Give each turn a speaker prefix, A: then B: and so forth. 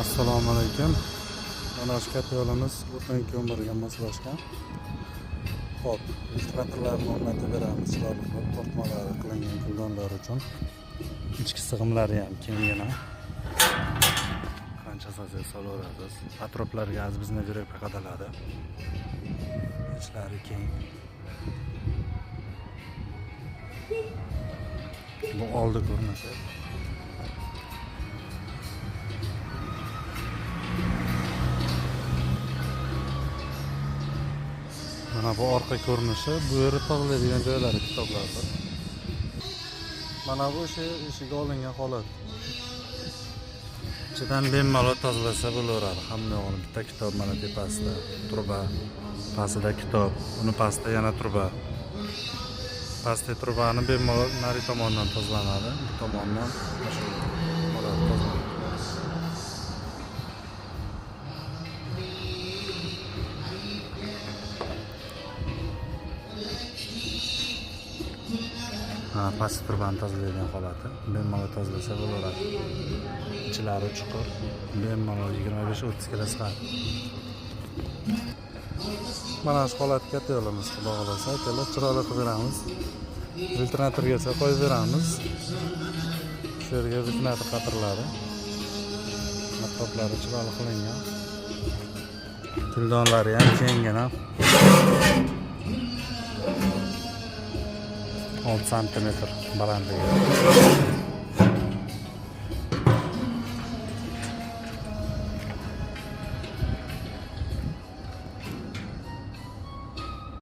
A: Assalomu alaykum. Mana shu katta yo'limiz o'tgan ko'mirga moslashgan. Xo'p, filtratorlarni o'rnatib beramiz. Chiroyli qilib tortmalari qilingan kuldonlar uchun. Ichki sig'imlari ham kenggina. Qancha so'zga solaverasiz. Atroflar gaz bizni yurakka qadaladi. Ichlari keng. Bu oldi ko'rinishi. Mana bu orqa ko'rinishi, bu yeri tog'laydigan joylari kitoblardir. Mana bu eshigi olingan holat. Ichidan bemalol tozalasa bo'laveradi. Hamma yo'g'ini bitta kitob mana tepasida turba, pastida kitob, uni pastida yana turba. Pastda turbani bemalol nari tomondan tozalanadi, bu tomondan shu holat tozalanadi. Pastki turbani tozalaydigan holati. Bemalol tozalasa bo'laveradi. Ichlari chuqur. Bemalol 25-30 kilo sig'adi. Mana shu holat katta yo'limiz, xudo xolasa, akalar chiroyli qilib beramiz. Filtratorgacha qo'yib beramiz. Shu yerga filtrator qatiriladi. Mattoplari chiroyli qilingan. Kuldonlari ham kenggina. 6 cm balandligi.